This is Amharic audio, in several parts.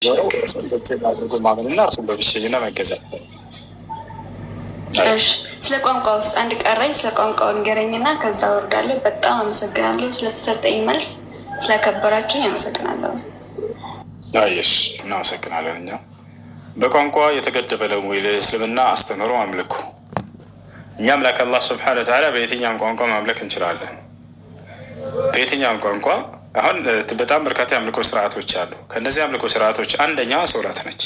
ዞረው እርሱን አድርጎ ማመንና እርሱን በብቸኝነት መገዛት። እሺ፣ ስለ ቋንቋ ውስጥ አንድ ቀረኝ። ስለ ቋንቋው ንገረኝና ከዛ ወርዳለሁ። በጣም አመሰግናለሁ ስለተሰጠኝ መልስ፣ ስለከበራችሁኝ አመሰግናለሁ። አየሽ፣ እናመሰግናለን። እኛ በቋንቋ የተገደበ ለሙይ ለእስልምና አስተምህሮ አምልኩ። እኛ አምላክ አላህ ስብሐነ ወተዓላ በየትኛውም ቋንቋ ማምለክ እንችላለን። በየትኛውም ቋንቋ አሁን በጣም በርካታ የአምልኮ ስርዓቶች አሉ። ከእነዚህ አምልኮ ስርዓቶች አንደኛዋ ሶላት ነች።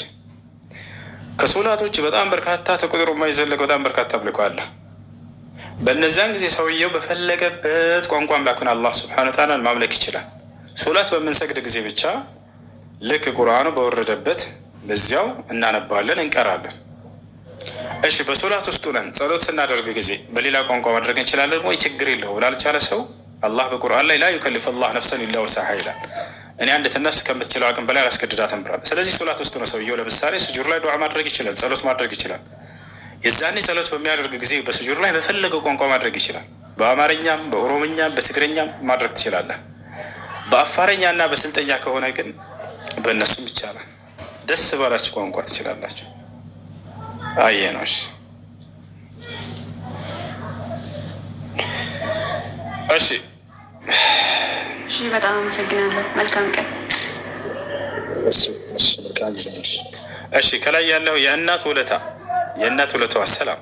ከሶላቶች በጣም በርካታ ተቆጥሮ የማይዘለቅ በጣም በርካታ አምልኮ አለ። በእነዚያን ጊዜ ሰውየው በፈለገበት ቋንቋ አምላኩን አላህ ስብሐነ ወተዓላ ማምለክ ይችላል። ሶላት በምንሰግድ ጊዜ ብቻ ልክ ቁርአኑ በወረደበት በዚያው እናነባለን፣ እንቀራለን። እሺ፣ በሶላት ውስጥ ነን ጸሎት ስናደርግ ጊዜ በሌላ ቋንቋ ማድረግ እንችላለን ወይ? ችግር የለው ላልቻለ ሰው አላህ በቁርአን ላይ ላ ዩከልፍ አላህ ነፍሰን ኢላ ወስዐሃ ይላል። እኔ አንዲት ነፍስ ከምትችለው አቅም በላይ አላስገድዳትም ብሏል። ስለዚህ ሶላት ውስጥ ነው ሰውየው ለምሳሌ ስጁድ ላይ ዱዓ ማድረግ ይችላል፣ ጸሎት ማድረግ ይችላል። የዛኔ ጸሎት በሚያደርግ ጊዜ በስጁድ ላይ በፈለገው ቋንቋ ማድረግ ይችላል። በአማርኛም፣ በኦሮምኛም፣ በትግረኛም ማድረግ ትችላለህ። በአፋረኛ እና በስልጠኛ ከሆነ ግን በእነሱም ይቻላል። ደስ ባላችሁ ቋንቋ ትችላላችሁ። አየ ነው። እሺ እሺ፣ በጣም አመሰግናለሁ። መልካም ቀን። እሺ፣ ከላይ ያለው የእናት ውለታዋ ሰላም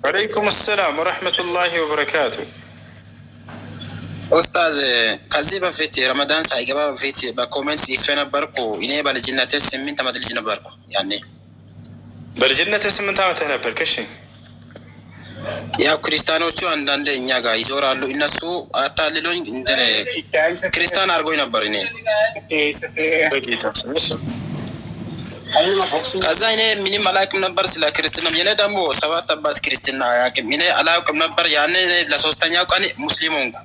ወአለይኩም ሰላም ወረሕመቱላሂ ወበረካቱ። ኡስታዝ ከዚህ በፊት ረመዳን ሳይገባ በፊት በኮሜንት ጽፌ ነበርኩ። እኔ በልጅነቴ 8 ዓመት ልጅ ነበርኩ። ያኔ በልጅነቴ 8 ዓመት ነበርክ? እሺ፣ ያው ክርስቲያኖቹ አንዳንድ እኛ ጋር ይዞራሉ። እነሱ አታልሎኝ ክርስቲያን አድርጎኝ ነበር እኔ። ከዛ እኔ ምንም አላውቅም ነበር ስለ ክርስትና። እኔ ደግሞ 7 አባት ክርስትና አያውቅም። እኔ አላውቅም ነበር። ያኔ ለሶስተኛው ቀን ሙስሊም ሆንኩ።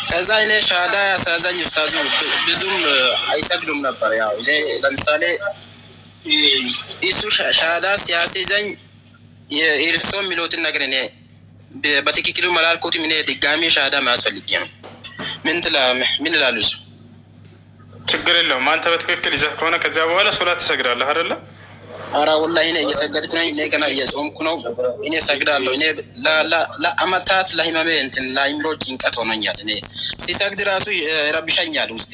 ከዛ እኔ ሻሃዳ ያሳዘኝ ኡስታዙ ብዙም አይሰግዱም ነበር። ያው እኔ ለምሳሌ እሱ ሻሃዳ ሲያስይዘኝ የእርሶ የሚሉትን ነገር እኔ በትክክሉ መላልኩትም። እኔ ድጋሚ ሻሃዳ ማያስፈልግ ነው። ምን ይላሉ? ችግር የለውም። አንተ በትክክል ይዘህ ከሆነ ከዚያ በኋላ ሶላት ትሰግዳለህ አይደለ? አራ ወላሂ እኔ እየሰገድኩ ነኝ። እኔ ገና እየጾምኩ ነው። እኔ ሰግዳለሁ። እኔ ለአመታት ለህመሜ እንትን ለአይምሮ ጭንቀት ሆነኛል። እኔ ሲሰግድ ራሱ ረብሻኛል ውስጤ።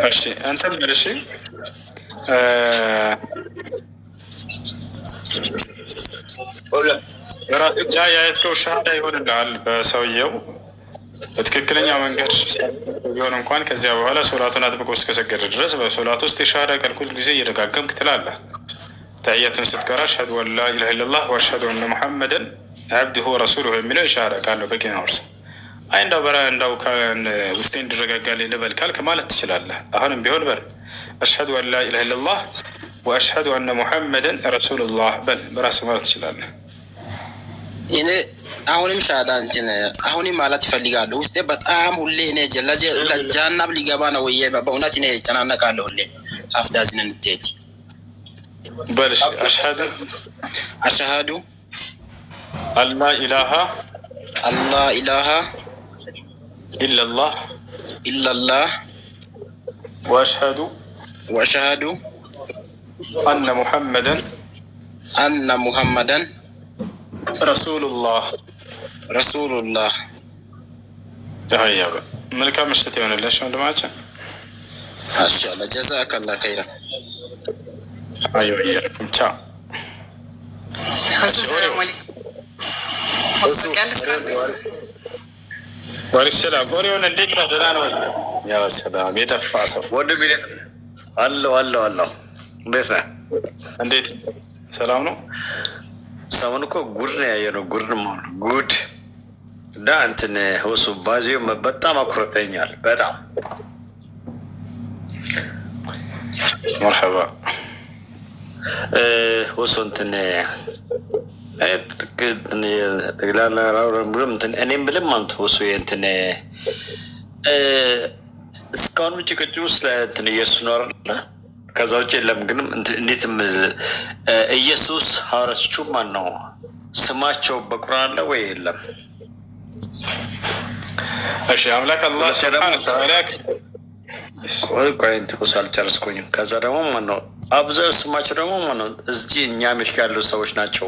እሺ አንተም እሺ ያየው ሻሃዳ ይሆንልሃል በሰውየው በትክክለኛ መንገድ ቢሆን እንኳን ከዚያ በኋላ ሶላቱን አጥብቆ እስከሰገደ ድረስ በሶላት ውስጥ የሻሃዳ ቃል ሁል ጊዜ እየደጋገምክ ትላለህ። ተሕየቱን ስትቀራ አሽሀዱ አን ላ ኢላሀ ኢለላህ ወአሽሀዱ አነ ሙሐመደን አብዱሁ ወረሱሉሁ የሚለው የሻሃዳ ቃል ነው። በቂ ነው። እርስ አይ እንዳው ውስጤ እንዲረጋጋልኝ ልበል ካልክ ማለት ትችላለህ። አሁንም ቢሆን በል አሽሀዱ አን ላ ኢላሀ ኢለላህ ወአሽሀዱ አነ ሙሐመደን ረሱሉላህ በል በራስህ ማለት ትችላለህ። እኔ አሁንም ሻሃዳ እንትን አሁንም ማለት ይፈልጋለሁ ውስጤ በጣም ሁሌ እኔ ጀናብ ሊገባ ነው ወይ በእውነት እኔ እጨናነቃለሁ ሁሌ አፍዳዝን እንትሄድ በልሽ አሽሀዱ አላ ኢላሃ ኢለላህ ወአሽሀዱ አነ ሙሐመደን ረሱሉላህ ተሀያበ መልካም ምሽት የሆነለሽ ወንድማችን። ማሻአላህ ጀዛከላህ ኸይራ። አይወያኩም ቻ ወሪሰላም ወሪውን እንዴት ነው? ደህና ነው? ያ ሰላም የጠፋ ሰው ወንድም አለው እንዴት ነህ? እንዴት ሰላም ነው? ሰሞኑን እኮ ጉድ ነው ያየነው። ጉድ እና እንትን ህውሱ ባዚዮ በጣም አኩርተኛል። በጣም መርሐባ ህውሱ እንትን እኔም ብልም አንተ ህውሱ እንትን እስካሁን ጭቅጭ ውስጥ እንትን እየሱ ነው። ከዛ ውጭ የለም። ግን እንዴት ኢየሱስ ሐዋርያቶቹ ማን ነው ስማቸው በቁርአን አለ ወይ የለም? እሺ አምላክ አላህ ሱብሓነሁ ወተዓላ ቆይ እንትኩስ አልጨረስኩኝም። ከዛ ደግሞ ማነው አብዛኛው ስማቸው ደግሞ ማነው እዚህ እኛ አሜሪካ ያሉ ሰዎች ናቸው።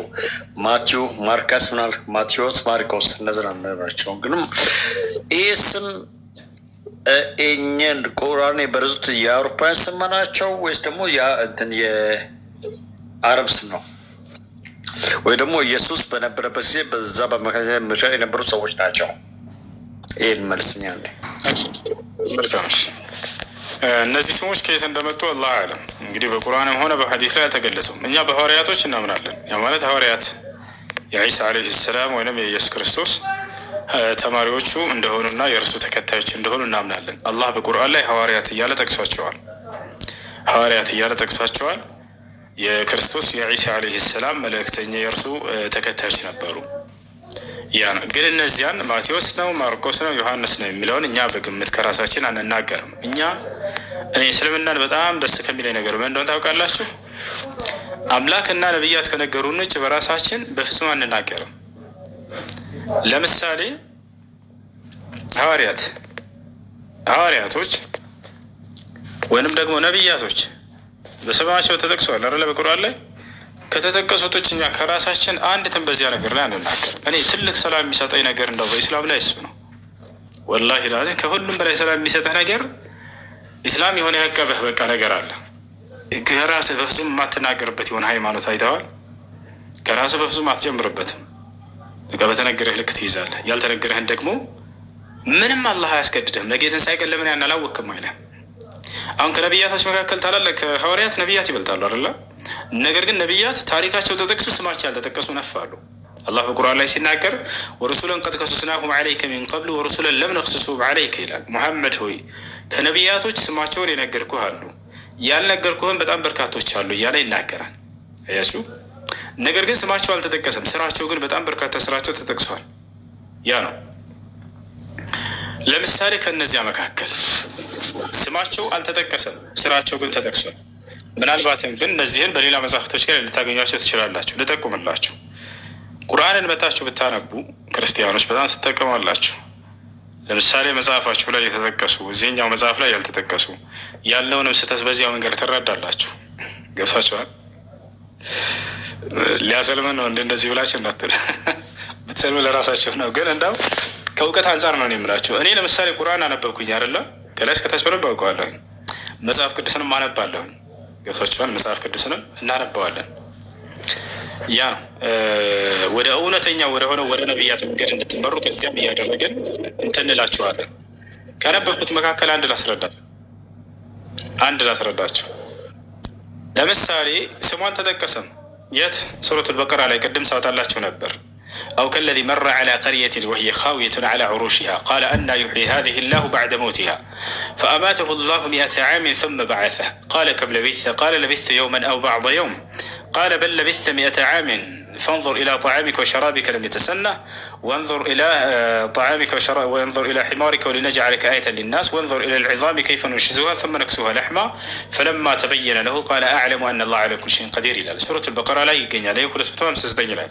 ማቲው፣ ማርከስ ምናል ማቴዎስ፣ ማርቆስ እነዚህ ናቸው። ግን ይህ ስም እኛን ቁርአን የበረዙት የአውሮፓውያን ስም ናቸው ወይስ ደግሞ እንትን የአረብ ስም ነው? ወይ ደግሞ ኢየሱስ በነበረበት ጊዜ በዛ በመካከል ምድር የነበሩ ሰዎች ናቸው? ይህን መልስኛ አለ። እነዚህ ስሞች ከየት እንደመጡ አላህ አለም። እንግዲህ በቁርአንም ሆነ በሐዲስ ላይ አልተገለጹም። እኛ በሐዋርያቶች እናምናለን። ያ ማለት ሐዋርያት የዒሳ ዓለይሂ ሰላም ወይም የኢየሱስ ክርስቶስ ተማሪዎቹ እንደሆኑና የእርሱ ተከታዮች እንደሆኑ እናምናለን። አላህ በቁርአን ላይ ሐዋርያት እያለ ጠቅሷቸዋል። ሐዋርያት እያለ ጠቅሷቸዋል። የክርስቶስ የዒሳ ዓለይሂ ሰላም መልእክተኛ የእርሱ ተከታዮች ነበሩ። ያ ነው። ግን እነዚያን ማቴዎስ ነው፣ ማርቆስ ነው፣ ዮሐንስ ነው የሚለውን እኛ በግምት ከራሳችን አንናገርም። እኔ እስልምናን በጣም ደስ ከሚለኝ ነገር ምን እንደሆነ ታውቃላችሁ? አምላክና ነቢያት ከነገሩን ውጭ በራሳችን በፍጹም አንናገርም። ለምሳሌ ሐዋርያቶች ወይንም ደግሞ ነቢያቶች በስማቸው ተጠቅሰዋል አይደለ? በቁርአን ላይ ከተጠቀሱት እኛ ከራሳችን አንድም በዚያ ነገር ላይ አንናገርም። እኔ ትልቅ ሰላም የሚሰጠኝ ነገር እንደው በኢስላም ላይ እሱ ነው። ወላሂ ላዚም ከሁሉም በላይ ሰላም የሚሰጠህ ነገር ኢስላም የሆነ ያቀበህ በቃ ነገር አለ። ከራስህ በፍጹም የማትናገርበት የሆነ ሃይማኖት አይተዋል። ከራስህ በፍጹም አትጨምርበትም። በቃ በተነገረህ ልክ ትይዛለህ። ያልተነገረህን ደግሞ ምንም አላህ አያስገድድህም። ነገ የትንሣኤ ቀን ለምን ያን አላወቅም አይልም። አሁን ከነቢያቶች መካከል ታላላቅ ከሐዋርያት ነቢያት ይበልጣሉ አይደለ? ነገር ግን ነቢያት ታሪካቸው ተጠቅሱ ስማቸው ያልተጠቀሱ ነፋሉ። አላህ በቁርአን ላይ ሲናገር ወሩሱለን ቀድ ቀሱስናሁም ዐለይከ ሚን ቀብሉ ወሩሱለን ለም ነቅሱሱም ዐለይከ ይላል። ሙሐመድ ሆይ ከነቢያቶች ስማቸውን የነገርኩህ አሉ፣ ያልነገርኩህም በጣም በርካቶች አሉ እያለ ይናገራል። አያችሁ። ነገር ግን ስማቸው አልተጠቀሰም። ስራቸው ግን በጣም በርካታ ስራቸው ተጠቅሷል። ያ ነው። ለምሳሌ ከእነዚያ መካከል ስማቸው አልተጠቀሰም፣ ስራቸው ግን ተጠቅሷል። ምናልባትም ግን እነዚህን በሌላ መጽሐፍቶች ጋር ልታገኟቸው ትችላላችሁ። ልጠቁምላችሁ። ቁርአንን መታችሁ ብታነቡ ክርስቲያኖች በጣም ትጠቀማላችሁ። ለምሳሌ መጽሐፋችሁ ላይ የተጠቀሱ እዚህኛው መጽሐፍ ላይ ያልተጠቀሱ ያለውንም ስህተት በዚያው መንገድ ትረዳላችሁ። ገብሳችኋል? ሊያሰልመን ነው እንደዚህ ብላችሁ እንዳትል ብትሰልሙ ለራሳቸው ነው። ግን እንዳው ከእውቀት አንጻር ነው የምላችሁ። እኔ ለምሳሌ ቁርአን አነበብኩኝ አይደለ? ከላይ እስከታች በደንብ አውቀዋለሁ። መጽሐፍ ቅዱስንም አነባለሁ። ገብሳችኋል? መጽሐፍ ቅዱስንም እናነባዋለን። ያ ወደ እውነተኛ ወደ ሆነው ወደ ነቢያት መንገድ እንድትመሩ ከዚያም እያደረግን እንትንላችኋለን። ከነበብኩት መካከል አንድ ላስረዳችሁ። ለምሳሌ ስሟን ተጠቀሰም። የት? ሱረቱል በቀራ ላይ ቅድም ሳወጣላችሁ ነበር። أو كالذي مر على قرية وهي خاوية على عروشها قال أنى يحيي هذه الله بعد موتها فأماته الله 100 عام ثم بعثه قال كم لبثت قال لبثت يوما أو بعض يوم قال بل لبثت 100 عام فانظر إلى طعامك وشرابك لم يتسنه وانظر إلى طعامك وانظر إلى حمارك ولنجعلك آية للناس وانظر إلى العظام كيف ننشزها ثم نكسوها لحما فلما تبين له قال أعلم أن الله على كل شيء قدير إلى سورة البقرة لا يقين عليه كل سبتهم سزدين له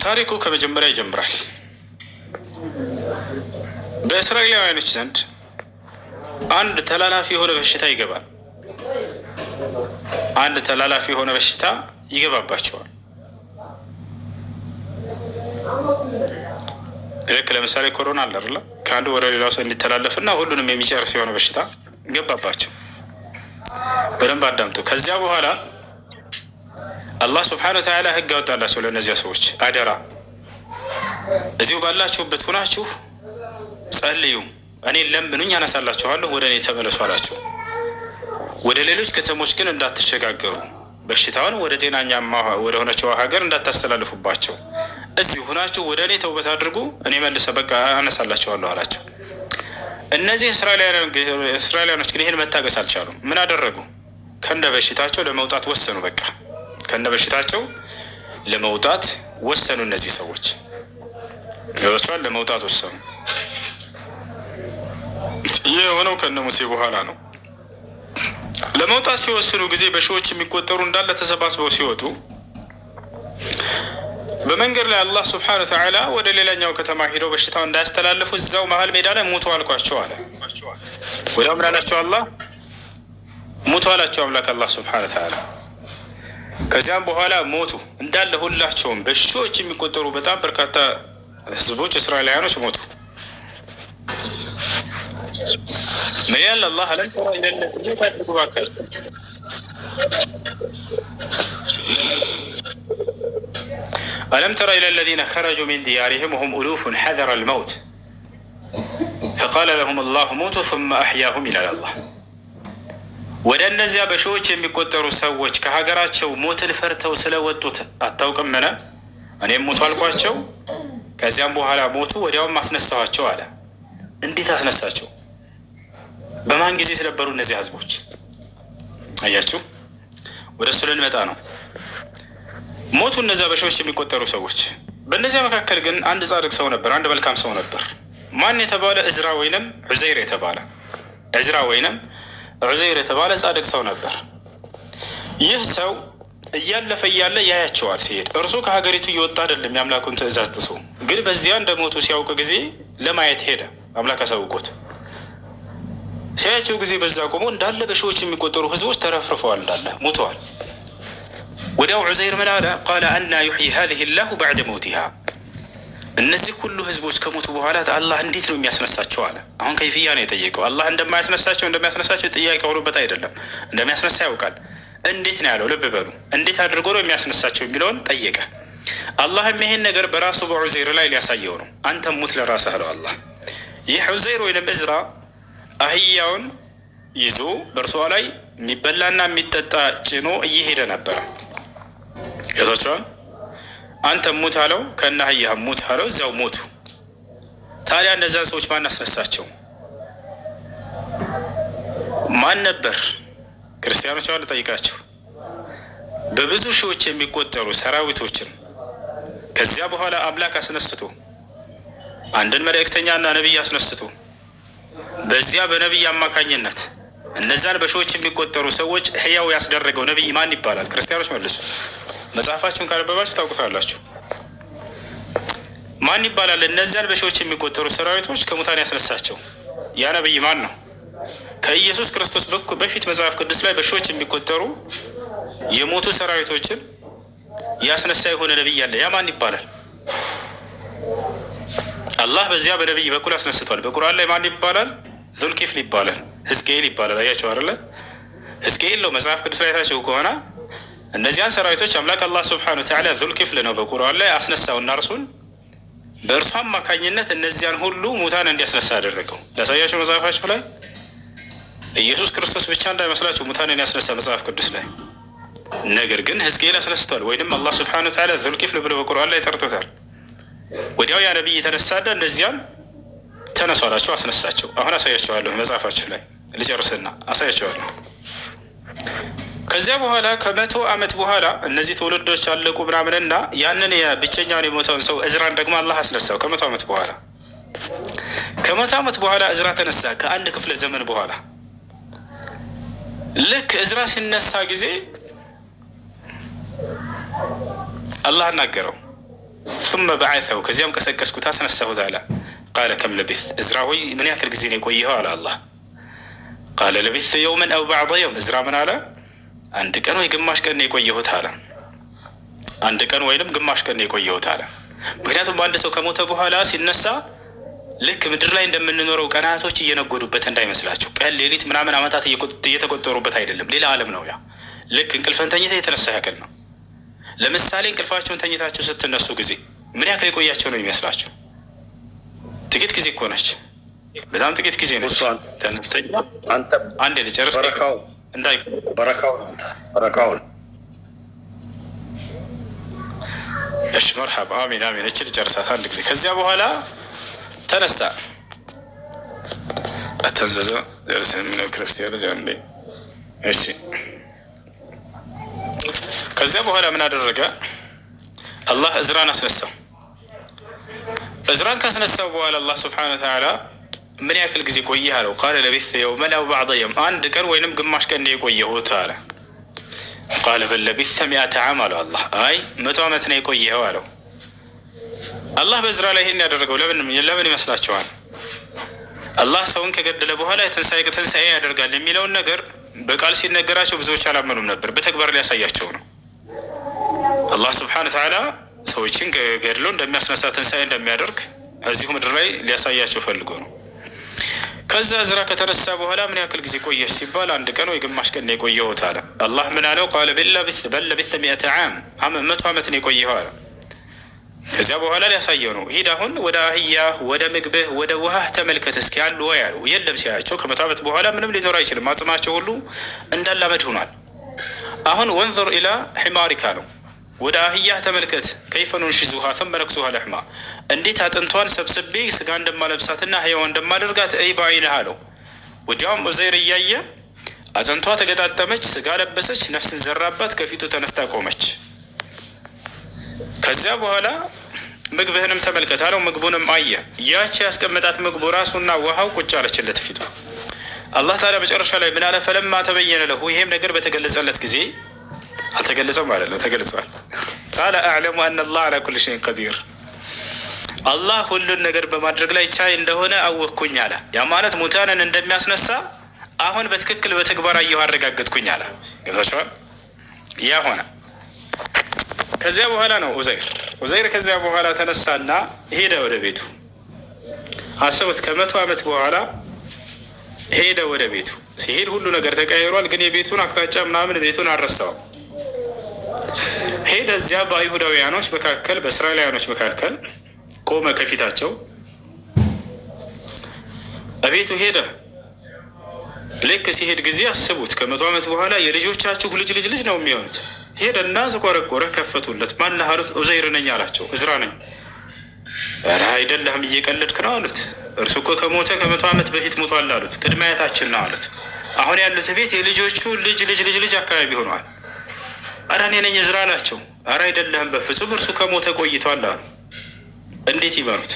ታሪኩ ከመጀመሪያ ይጀምራል። በእስራኤላውያኖች ዘንድ አንድ ተላላፊ የሆነ በሽታ ይገባል። አንድ ተላላፊ የሆነ በሽታ ይገባባቸዋል። ልክ ለምሳሌ ኮሮና አለ አይደል? ከአንዱ ወደ ሌላው ሰው እንዲተላለፍና ሁሉንም የሚጨርስ የሆነ በሽታ ገባባቸው። በደንብ አዳምጡ። ከዚያ በኋላ አላህ ስብሐነሁ ወተዓላ ህግ አወጣላቸው ለእነዚያ ሰዎች። አደራ እዚሁ ባላችሁበት ሁናችሁ ጸልዩ፣ እኔን ለምኑኝ አነሳላችኋለሁ፣ ወደ እኔ ተመለሱ አላቸው። ወደ ሌሎች ከተሞች ግን እንዳትሸጋገሩ፣ በሽታውን ወደ ጤናኛማ ወደ ሆነችው ሀገር እንዳታስተላልፉባቸው፣ እዚሁ ሁናችሁ ወደ እኔ ተውበት አድርጉ፣ እኔ መልሰ በቃ አነሳላችኋለሁ አላቸው። እነዚህ እስራኤላውያኖች ግን ይህን መታገስ አልቻሉም። ምን አደረጉ? ከእንደ በሽታቸው ለመውጣት ወሰኑ። በቃ ከእንደ በሽታቸው ለመውጣት ወሰኑ። እነዚህ ሰዎች ለበሷል ለመውጣት ወሰኑ። ይህ የሆነው ከነ ሙሴ በኋላ ነው። ለመውጣት ሲወስኑ ጊዜ በሺዎች የሚቆጠሩ እንዳለ ተሰባስበው ሲወጡ በመንገድ ላይ አላህ ስብሐነሁ ወተዓላ ወደ ሌላኛው ከተማ ሄደው በሽታው እንዳያስተላልፉ እዛው መሀል ሜዳ ላይ ሙቱ አልኳቸው አለ። ወዲያው ምን አላቸው? አላህ ሙቱ አላቸው አምላክ አላህ ስብሐነሁ ወተዓላ። ከዚያም በኋላ ሞቱ እንዳለ ሁላቸውም፣ በሺዎች የሚቆጠሩ በጣም በርካታ ህዝቦች እስራኤላውያኖች ሞቱ። ምን ያለ አላህ ألم تر إلى الذين خرجوا من ديارهم وهم ألوف حذر الموت فقال لهم الله موتوا ثم أحياهم إلى الله ወደ እነዚያ በሺዎች የሚቆጠሩ ሰዎች ከሀገራቸው ሞትን ፈርተው ስለወጡት አታውቅም? ምን እኔም ሞቱ አልኳቸው፣ ከዚያም በኋላ ሞቱ፣ ወዲያውም አስነሳኋቸው አለ። እንዴት አስነሳቸው? በማን ጊዜ ስለነበሩ እነዚህ ህዝቦች? አያችሁ፣ ወደ እሱ ልንመጣ ነው። ሞቱ እነዚያ በሺዎች የሚቆጠሩ ሰዎች። በእነዚያ መካከል ግን አንድ ጻድቅ ሰው ነበር፣ አንድ መልካም ሰው ነበር። ማን የተባለ? እዝራ ወይንም ዑዘይር የተባለ ዑዘይር የተባለ ጻድቅ ሰው ነበር። ይህ ሰው እያለፈ እያለ ያያቸዋል ሲሄድ። እርሱ ከሀገሪቱ እየወጣ አይደለም የአምላኩን ትእዛዝ ጥሶ፣ ግን በዚያ እንደሞቱ ሲያውቅ ጊዜ ለማየት ሄደ። አምላክ አሳውቆት ሲያያቸው ጊዜ በዛ ቆሞ እንዳለ በሺዎች የሚቆጠሩ ህዝቦች ተረፍርፈዋል፣ እንዳለ ሞተዋል። ወዲያው ዑዘይር ምን አለ? ቃለ አና ዩሕይ ሃዚህ ላሁ ባዕደ መውቲሃ። እነዚህ ሁሉ ህዝቦች ከሞቱ በኋላ አላህ እንዴት ነው የሚያስነሳቸው አለ። አሁን ከይፍያ ነው የጠየቀው። አላህ እንደማያስነሳቸው ጥያቄ ሆኖበት አይደለም፣ እንደሚያስነሳ ያውቃል። እንዴት ነው ያለው? ልብ በሉ፣ እንዴት አድርጎ ነው የሚያስነሳቸው የሚለውን ጠየቀ። አላህም ይሄን ነገር በራሱ በዑዘይር ላይ ሊያሳየው ነው። አንተም ሙት ለራስህ አለው አላህ። ይህ ዑዘይር ወይንም እዝራ አህያውን ይዞ በእርሷ ላይ የሚበላና የሚጠጣ ጭኖ እየሄደ ነበረ። ጌታቸዋል አንተም ሙት አለው፣ ከነ አህያህም ሙት አለው። እዚያው ሞቱ። ታዲያ እነዚያን ሰዎች ማን አስነሳቸው? ማን ነበር? ክርስቲያኖች አሉ፣ ጠይቃቸው። በብዙ ሺዎች የሚቆጠሩ ሰራዊቶችን ከዚያ በኋላ አምላክ አስነስቶ አንድን መልእክተኛና ነቢይ አስነስቶ በዚያ በነቢይ አማካኝነት እነዛን በሺዎች የሚቆጠሩ ሰዎች ህያው ያስደረገው ነቢይ ማን ይባላል? ክርስቲያኖች መልሱ። መጽሐፋችሁን ካነበባችሁ ታውቁታላችሁ። ማን ይባላል? እነዚያን በሺዎች የሚቆጠሩ ሰራዊቶች ከሙታን ያስነሳቸው ያ ነቢይ ማን ነው? ከኢየሱስ ክርስቶስ በፊት መጽሐፍ ቅዱስ ላይ በሺዎች የሚቆጠሩ የሞቱ ሰራዊቶችን ያስነሳ የሆነ ነቢይ አለ። ያ ማን ይባላል? አላህ በዚያ በነቢይ በኩል አስነስቷል። በቁርአን ላይ ማን ይባላል? ዙልኪፍል ይባላል፣ ሕዝቅኤል ይባላል። አያቸው አይደለ? ሕዝቅኤል ነው። መጽሐፍ ቅዱስ ላይ ታቸው ከሆነ እነዚያን ሰራዊቶች አምላክ አላህ ሱብሓነሁ ወተዓላ ዙልኪፍል ነው በቁርአን ላይ አስነሳውና እርሱን በእርሱ አማካኝነት እነዚያን ሁሉ ሙታን እንዲያስነሳ አደረገው። ላሳያቸው መጽሐፋችሁ ላይ ኢየሱስ ክርስቶስ ብቻ እንዳይመስላችሁ ሙታንን ያስነሳ መጽሐፍ ቅዱስ ላይ። ነገር ግን ሕዝቅኤል አስነስቷል፣ ወይንም አላህ ሱብሓነሁ ወተዓላ ዙልኪፍል ብሎ በቁርአን ላይ ጠርቶታል። ወዲያው ያ ነቢይ የተነሳደ እነዚያን ተነሱ አላቸው፣ አስነሳቸው። አሁን አሳያቸዋለሁ መጽሐፋችሁ ላይ ልጨርስና አሳያቸዋለሁ። ከዚያ በኋላ ከ100 ዓመት በኋላ እነዚህ ትውልዶች አለቁ ምናምንና ያንን ብቸኛውን የሞተውን ሰው እዝራን ደግሞ አላህ አስነሳው። ከ100 ዓመት በኋላ ከ100 ዓመት በኋላ እዝራ ተነሳ። ከአንድ ክፍለ ዘመን በኋላ ልክ እዝራ ሲነሳ ጊዜ አላህ አናገረው። ثم بعثه ከዚያም ቀሰቀስኩት አስነሳሁት አለ። ቃለ ከም ለቢት እዝራ ሆይ ምን ያክል ጊዜ ነው የቆየኸው አለ አላህ። ቃለ ለቢት የውመን አው ባዕض የውም። እዝራ ምን አለ? አንድ ቀን ወይ ግማሽ ቀን ነው የቆየሁት አለ። አንድ ቀን ወይንም ግማሽ ቀን ነው የቆየሁት አለ። ምክንያቱም በአንድ ሰው ከሞተ በኋላ ሲነሳ ልክ ምድር ላይ እንደምንኖረው ቀናቶች እየነጎዱበት እንዳይመስላችሁ። ቀን ሌሊት ምናምን ዓመታት እየተቆጠሩበት አይደለም። ሌላ ዓለም ነው ያ። ልክ እንቅልፈን ተኝተህ የተነሳ ያክል ነው። ለምሳሌ እንቅልፋችሁን ተኝታችሁ ስትነሱ ጊዜ ምን ያክል የቆያቸው ነው የሚመስላችሁ? ጥቂት ጊዜ እኮ ነች። በጣም ጥቂት ጊዜ ነች። አንድ ልጨርስ እንዳይ በረካውን እሺ፣ መርሐባ አሚን አሚን። እቺ ልጨርሳት አንድ ጊዜ። ከዚያ በኋላ ተነስታ አተንዘዘ ምን ክርስቲያን ጃንዴ። እሺ፣ ከዚያ በኋላ ምን አደረገ? አላህ እዝራን አስነሳው። እዝራን ካስነሳው በኋላ አላህ ስብሐነሁ ወተዓላ ምን ያክል ጊዜ ቆየህ አለው። ቃለ ለቢት የውመን አው ባዕض የውም። አንድ ቀን ወይንም ግማሽ ቀን የቆየሁት አለ። ቃለ በል ለቢስተ ሚአተ ዓም አለው አላህ። አይ 100 ዓመት ነው የቆየኸው አለው። አላህ በዕዝራ ላይ ይሄን ያደረገው ለምን ይመስላችኋል? አላህ ሰውን ከገደለ በኋላ ትንሣኤ ያደርጋል የሚለውን ነገር በቃል ሲነገራቸው ብዙዎች አላመኑም ነበር። በተግባር ሊያሳያቸው ነው። አላህ ስብሓነ ወተዓላ ሰዎችን ገድሎ እንደሚያስነሳ ትንሣኤ እንደሚያደርግ እዚሁ ምድር ላይ ሊያሳያቸው ፈልጎ ነው። ከዛ ዕዝራ ከተነሳ በኋላ ምን ያክል ጊዜ ቆየች ሲባል 1 ቀን ወይ ግማሽ ቀን ነው የቆየሁት አለ። አላህ ምን አለው? ቃለ በል ለቢስተ ሚአተ ዓም 100 ዓመት ነው የቆየኸው አለ። ከዚያ በኋላ ሊያሳየው ነው። ሂድ አሁን ወደ አህያ፣ ወደ ምግብህ፣ ወደ ውሃህ ተመልከት እስኪ ያሉ ወይ አለው። የለም ሲያያቸው ከ100 ዓመት በኋላ ምንም ሊኖር አይችልም። አጽማቸው ሁሉ እንዳለ አመድ ሆኗል። አሁን ወንظር ኢላ ሒማሪካ ነው። ወደ አህያህ ተመልከት። ከይፈ ኑንሺዙሃ ثم ነክሱሃ ለሕማ፣ እንዴት አጥንቷን ሰብስቤ ስጋ እንደማለብሳትና ህያዋ እንደማደርጋት እይ በዓይንህ አለው። ወዲያውም ዑዘይር እያየ አጥንቷ ተገጣጠመች፣ ስጋ ለበሰች፣ ነፍስን ዘራባት፣ ከፊቱ ተነስታ ቆመች። ከዚያ በኋላ ምግብህንም ተመልከት አለው። ምግቡንም አየ። ያቺ ያስቀመጣት ምግቡ ራሱና ውሃው ቁጭ አለችለት ፊቱ። አላህ ታዲያ መጨረሻ ላይ ምን አለ? ፈለማ ተበየነ ለሁ፣ ይሄም ነገር በተገለጸለት ጊዜ አልተገለጸም ማለት ነው፣ ተገልጿል። ቃለ አዕለሙ አነ አላህ ዐላ ኩሊ ሸይኢን ቀዲር፣ አላህ ሁሉን ነገር በማድረግ ላይ ቻይ እንደሆነ አወቅኩኝ አለ። ያ ማለት ሙታንን እንደሚያስነሳ አሁን በትክክል በተግባር አየሁ፣ አረጋገጥኩኝ አለ። ገብታችኋል? ያ ሆነ። ከዚያ በኋላ ነው ዑዘይር ከዚያ በኋላ ተነሳና ሄደ ወደ ቤቱ። አስቡት፣ ከ100 ዓመት በኋላ ሄደ ወደ ቤቱ። ሲሄድ ሁሉ ነገር ተቀይሯል፣ ግን የቤቱን አቅጣጫ ምናምን ቤቱን አልረሳውም። ሄደ እዚያ በአይሁዳውያኖች መካከል፣ በእስራኤላውያኖች መካከል ቆመ ከፊታቸው። እቤቱ ሄደ። ልክ ሲሄድ ጊዜ አስቡት፣ ከ100 ዓመት በኋላ የልጆቻችሁ ልጅ ነው የሚሆኑት። ሄደና ዝቆረቆረ፣ ከፈቱለት። ማነህ አሉት። ዑዘይር ነኝ አላቸው። ዕዝራ ነኝ። ኧረ አይደለህም እየቀለድክ ነው አሉት። እርሱ እኮ ከሞተ ከ100 ዓመት በፊት ሞቷል አሉት። ቅድመ አያታችን ነው አሉት። አሁን ያሉት ቤት የልጆቹ ልጅ አካባቢ ሆነዋል። ኧረ እኔ ነኝ ዕዝራ አላቸው። ኧረ አይደለህም በፍጹም እርሱ ከሞተ ቆይቷል አሉ። እንዴት ይበሉት?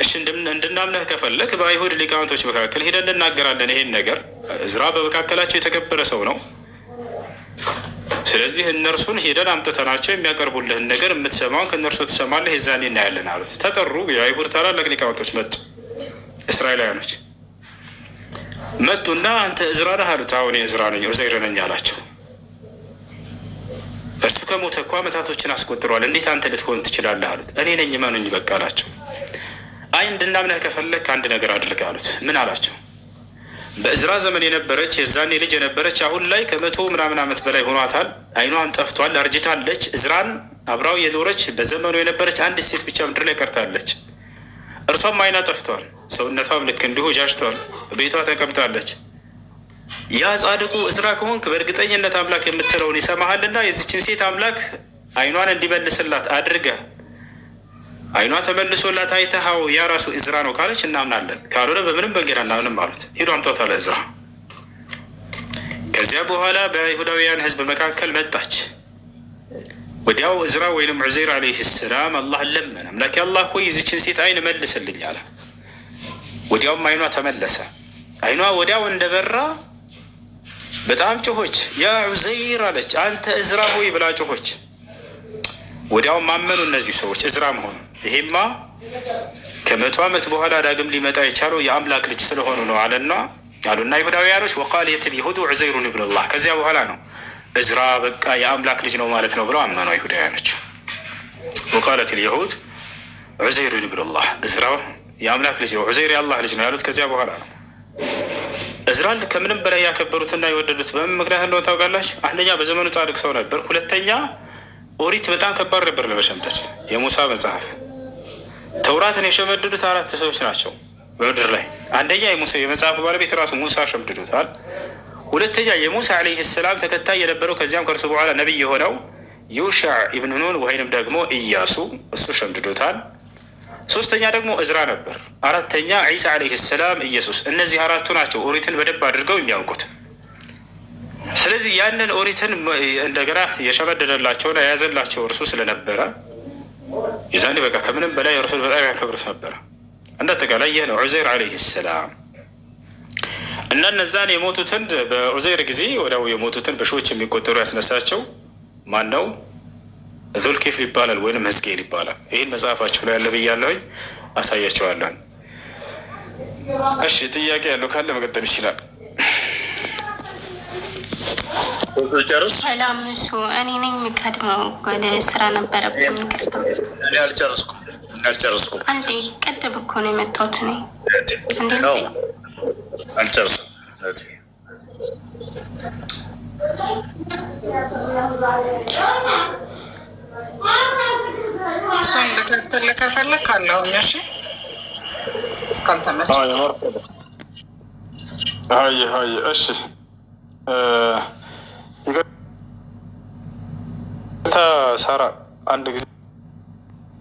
እሺ እንድናምነህ ከፈለክ በአይሁድ ሊቃውንቶች መካከል ሄደን እንናገራለን ይሄን ነገር። ዕዝራ በመካከላቸው የተከበረ ሰው ነው። ስለዚህ እነርሱን ሄደን አምጥተናቸው የሚያቀርቡልህን ነገር የምትሰማውን ከእነርሱ ትሰማለህ፣ የዛኔ እናያለን አሉት። ተጠሩ። የአይሁድ ታላላቅ ሊቃውንቶች መጡ። እስራኤላውያኖች መጡና አንተ ዕዝራ ነህ አሉት። አሁን ዕዝራ ነኝ፣ ዑዘይር ነኝ አላቸው። እርሱ ከሞተ እኮ ዓመታቶችን አስቆጥሯል፣ እንዴት አንተ ልትሆን ትችላለህ አሉት። እኔ ነኝ እመኑኝ በቃ አላቸው። አይ እንድናምነህ ከፈለክ አንድ ነገር አድርግ አሉት። ምን አላቸው? በዕዝራ ዘመን የነበረች የዛኔ ልጅ የነበረች አሁን ላይ ከ100 ምናምን ዓመት በላይ ሆኗታል። አይኗም ጠፍቷል፣ አርጅታለች። ዕዝራን አብራው የኖረች በዘመኑ የነበረች አንድ ሴት ብቻ ምድር ላይ ቀርታለች። እርሷም አይኗ ጠፍቷል፣ ሰውነቷም ልክ እንዲሁ ጃጅቷል፣ ቤቷ ተቀምጣለች። ያ ጻድቁ ዕዝራ ከሆንክ በእርግጠኝነት አምላክ የምትለውን ይሰማሃልና የዚችን ሴት አምላክ አይኗን እንዲመልስላት አድርገህ አይኗ ተመልሶላት አይተሃው ያ ራሱ ዕዝራ ነው ካለች እናምናለን፣ ካልሆነ በምንም መንገድ አናምንም አሉት። ሂዱ አምጧት አለ ዕዝራ። ከዚያ በኋላ በአይሁዳውያን ሕዝብ መካከል መጣች። ወዲያው ዕዝራ ወይንም ዑዘይር ዓለይሂ ሰላም አላህ ለመነ። አምላኬ አላህ ሆይ የዚችን ሴት አይን መልስልኝ አለ። ወዲያውም አይኗ ተመለሰ። አይኗ ወዲያው እንደበራ በጣም ጮሆች። ያ ዑዘይር አለች፣ አንተ ዕዝራ ሆይ ብላ ጮሆች። ወዲያውም ማመኑ እነዚህ ሰዎች ዕዝራ መሆኑ። ይሄማ ከ100 ዓመት በኋላ ዳግም ሊመጣ የቻለው የአምላክ ልጅ ስለሆኑ ነው አሉና አይሁዳውያኖች ወቃልየት ልይሁድ ዑዘይሩን ብንላህ። ከዚያ በኋላ ነው ዕዝራ በቃ የአምላክ ልጅ ነው ማለት ነው ብለው አመኑ አይሁዳውያኖች። ወቃለት ልይሁድ ዑዘይሩን ብንላህ፣ ዕዝራ የአምላክ ልጅ ነው፣ ዑዘይር የአላህ ልጅ ነው ያሉት ከዚያ በኋላ ነው። ዕዝራን ከምንም በላይ ያከበሩትና የወደዱት በምን ምክንያት እንደሆነ ታውቃላችሁ? አንደኛ በዘመኑ ጻድቅ ሰው ነበር። ሁለተኛ ኦሪት በጣም ከባድ ነበር ለመሸምደድ። የሙሳ መጽሐፍ ተውራትን የሸመደዱት 4 ሰዎች ናቸው በምድር ላይ። አንደኛ የመጽሐፉ ባለቤት ራሱ ሙሳ ሸምድዶታል። ሁለተኛ የሙሳ ዓለይሂ ሰላም ተከታይ የነበረው ከዚያም ከእርሱ በኋላ ነቢይ የሆነው ዩሻዕ ኢብኑ ኑን ወይንም ደግሞ ኢያሱ እሱ ሸምድዶታል። ሶስተኛ ደግሞ ዕዝራ ነበር። አራተኛ ዒሳ ዓለይሂ ሰላም ኢየሱስ። እነዚህ 4ቱ ናቸው ኦሪትን በደንብ አድርገው የሚያውቁት። ስለዚህ ያንን ኦሪትን እንደገና የሸመደደላቸውና የያዘላቸው እርሱ ስለነበረ የዛኔ በቃ ከምንም በላይ እርሱን በጣም ያከብሩት ነበረ። እንደ አጠቃላይ ይህ ነው ዑዘይር ዓለይሂ ሰላም። እና እነዛን የሞቱትን በዑዘይር ጊዜ ወዲያው የሞቱትን በሺዎች የሚቆጠሩ ያስነሳቸው ማን ነው? ዙልኪፍል ይባላል ወይም ሕዝቅኤል ይባላል። ይህን መጽሐፋችሁ ላይ ያለ ብያለሁኝ፣ አሳያቸዋለሁኝ። እሺ ጥያቄ ያለው ካለ መቀጠል ይችላል። ሰላም እሱ እኔ ነኝ የምቀድመው። ወደ ስራ ነበረብኝ። ይቅርታ አልጨረስኩም። አንዴ ቀደም እኮ ነው የመጣሁት እኔ አልጨረስኩም። እሱን ልከፍትልህ ከፈለክ አለሁኝ። እሺ ካልተመቸ እሺ ሳራ አንድ ጊዜ